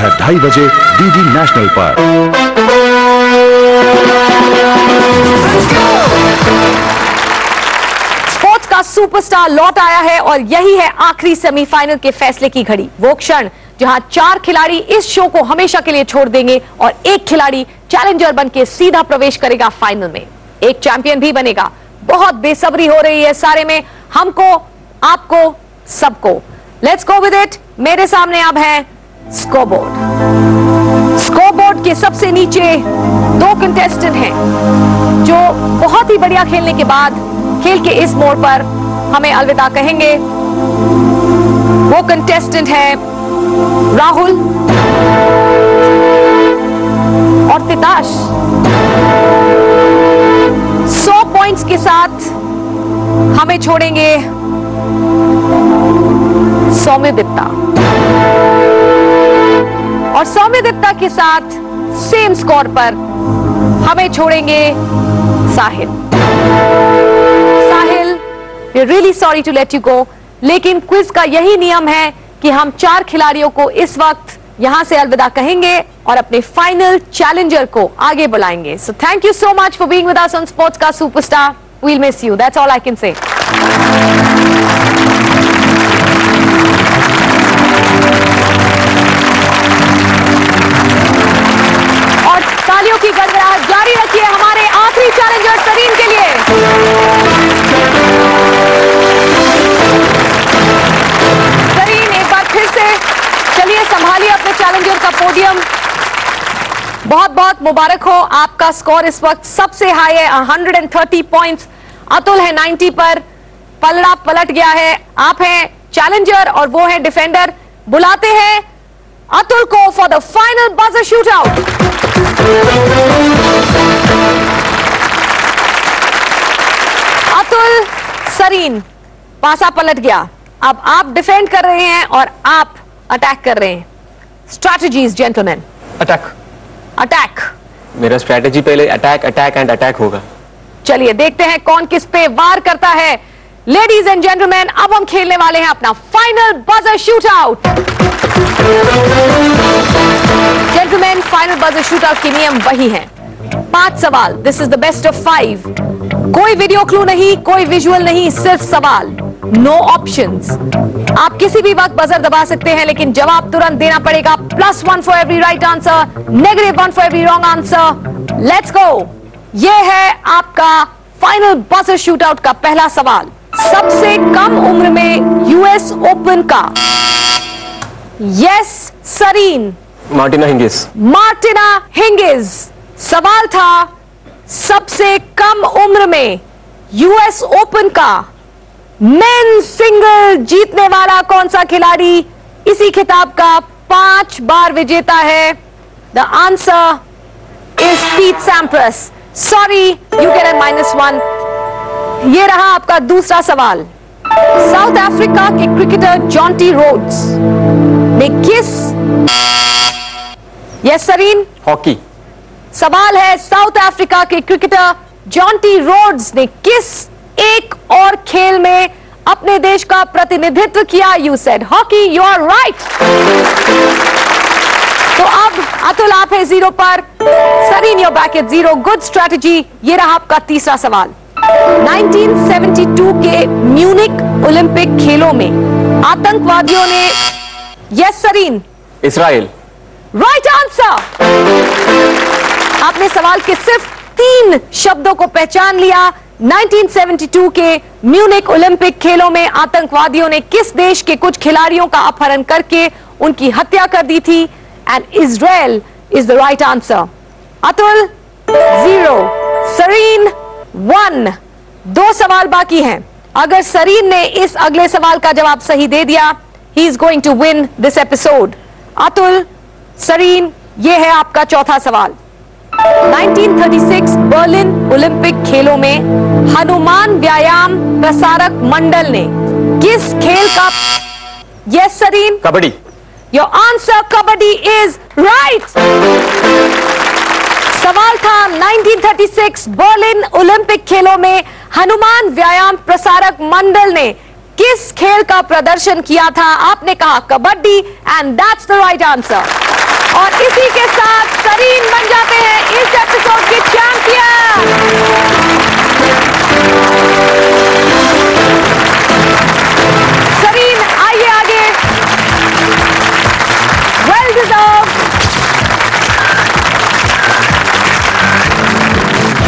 दोपहर 2:30 बजे DD national पर। स्पोर्ट्स का सुपरस्टार लौट आया है और यही है आखिरी सेमीफाइनल के फैसले की घड़ी। वो क्षण जहां 4 खिलाड़ी इस शो को हमेशा के लिए छोड़ देंगे और एक खिलाड़ी चैलेंजर बनके सीधा प्रवेश करेगा फाइनल में, एक चैंपियन भी बनेगा। बहुत बेसब्री हो रही है सारे में, हमको, आपको, सबको। Let's go with it. मेरे सामने अब है स्कोरबोर्ड। स्कोरबोर्ड के सबसे नीचे 2 कंटेस्टेंट हैं जो बहुत ही बढ़िया खेलने के बाद खेल के इस मोड़ पर हमें अलविदा कहेंगे। वो कंटेस्टेंट है राहुल और तिताश। 100 पॉइंट्स के साथ हमें छोड़ेंगे सौम्यदीप्ता और सौम्यदीप्ता के साथ सेम स्कोर पर हमें छोड़ेंगे Sahil. Sahil, we are really sorry to let you go, लेकिन क्विज का यही नियम है कि हम 4 खिलाड़ियों को इस वक्त यहां से अलविदा कहेंगे और अपने फाइनल चैलेंजर को आगे बुलाएंगे। So thank you so much for being with us on sports का superstar. We'll miss you, that's all I can say. और तालियों की गड़गड़ाहट जारी रखिए हमारे आखिरी चैलेंजर सरीन के लिए। सरीन, एक बार फिर से चलिए संभालिए अपने चैलेंजर का पोडियम। बहुत बहुत मुबारक हो, आपका स्कोर इस वक्त सबसे हाई है 130 पॉइंट्स। अतुल है 90 पर, पलड़ा पलट गया है। आप हैं चैलेंजर और वो है डिफेंडर। बुलाते हैं अतुल को for the final buzzer shoot out. Atul, Sareen, पासा पलट गया। अब आप डिफेंड कर रहे हैं और आप अटैक कर रहे हैं। Strategies gentleman. अटैक। अटैक। मेरा स्ट्रैटेजी पहले अटैक अटैक एंड अटैक होगा। चलिए देखते हैं कौन किस पे वार करता है। लेडीज एंड जेंटलमैन, अब हम खेलने वाले हैं अपना final buzzer shoot out. Gentleman, final buzzer shoot out के नियम वही हैं। 5 सवाल, this is the best of 5। कोई वीडियो क्लू नहीं, कोई विजुअल नहीं, सिर्फ सवाल, नो ऑप्शंस। आप किसी भी वक्त बजर दबा सकते हैं लेकिन जवाब तुरंत देना पड़ेगा। +1 for every right answer, -1 for every wrong answer. Let's go. ये है आपका फाइनल बजर शूट आउट का पहला सवाल। सबसे कम उम्र में यूएस ओपन का। Yes Sareen. Martina Hingis. Martina Hingis. सवाल था सबसे कम उम्र में यूएस ओपन का मेंस सिंगल जीतने वाला कौन सा खिलाड़ी इसी खिताब का 5 बार विजेता है? द आंसर इज पीट सैम्प्रस। Sorry, you get a -1। ये रहा आपका दूसरा सवाल। साउथ अफ्रीका के क्रिकेटर जॉन्टी रोड्स ने किस। यस सरीन। हॉकी। सवाल है साउथ अफ्रीका के क्रिकेटर जॉन्टी रोड्स ने किस एक और खेल में अपने देश का प्रतिनिधित्व किया? You said hockey, you are right. तो अब अतुल आप है 0 पर, Sareen your back at 0। Good strategy. ये रहा आपका तीसरा सवाल। 1972 के म्यूनिक ओलंपिक खेलों में आतंकवादियों ने। Yes Sareen. Israel. Right answer. आपने सवाल के सिर्फ 3 शब्दों को पहचान लिया। 1972 के म्यूनिक ओलंपिक खेलों में आतंकवादियों ने किस देश के कुछ खिलाड़ियों का अपहरण करके उनकी हत्या कर दी थी? And Israel is the right answer. Atul 0, Sareen 1। 2 सवाल बाकी हैं। अगर सरीन ने इस अगले सवाल का जवाब सही दे दिया, he is going to win this episode. Atul, Sareen, ये है आपका चौथा सवाल। 1936 बर्लिन ओलंपिक खेलों में हनुमान व्यायाम प्रसारक मंडल ने किस खेल का। Yes Sareen. Kabaddi. Your answer kabaddi is right. सवाल था 1936 बर्लिन ओलंपिक खेलों में हनुमान व्यायाम प्रसारक मंडल ने किस खेल का प्रदर्शन किया था? आपने कहा kabaddi and that's the right answer. और इसी के साथ सरीन बन जाते हैं इस एपिसोड के चैंपियन। सरीन आइए आगे। Well deserve.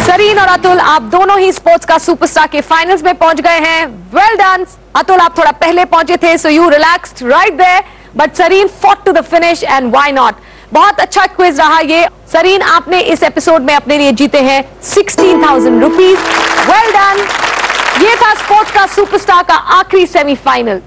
सरीन और अतुल, आप दोनों ही स्पोर्ट्स का सुपरस्टार के फाइनल्स में पहुंच गए हैं। Well done. अतुल, आप थोड़ा पहले पहुंचे थे, so you relaxed right there, but Sareen fought to the finish and why not. बहुत अच्छा क्विज रहा ये। सरीन, आपने इस एपिसोड में अपने लिए जीते हैं 16,000 रुपीज। Well done. ये था स्पोर्ट्स का सुपरस्टार का आखिरी सेमीफाइनल।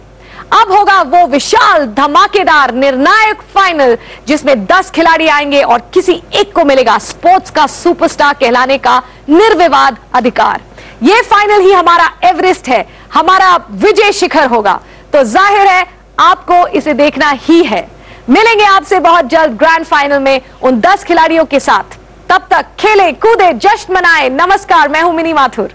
अब होगा वो विशाल धमाकेदार निर्णायक फाइनल जिसमें 10 खिलाड़ी आएंगे और किसी एक को मिलेगा स्पोर्ट्स का सुपरस्टार कहलाने का निर्विवाद अधिकार। ये फाइनल ही हमारा एवरेस्ट है, हमारा विजय शिखर होगा। तो जाहिर है आपको इसे देखना ही है। मिलेंगे आपसे बहुत जल्द ग्रैंड फाइनल में उन 10 खिलाड़ियों के साथ। तब तक खेलें, कूदे, जश्न मनाएं। नमस्कार, मैं हूं मिनी माथुर।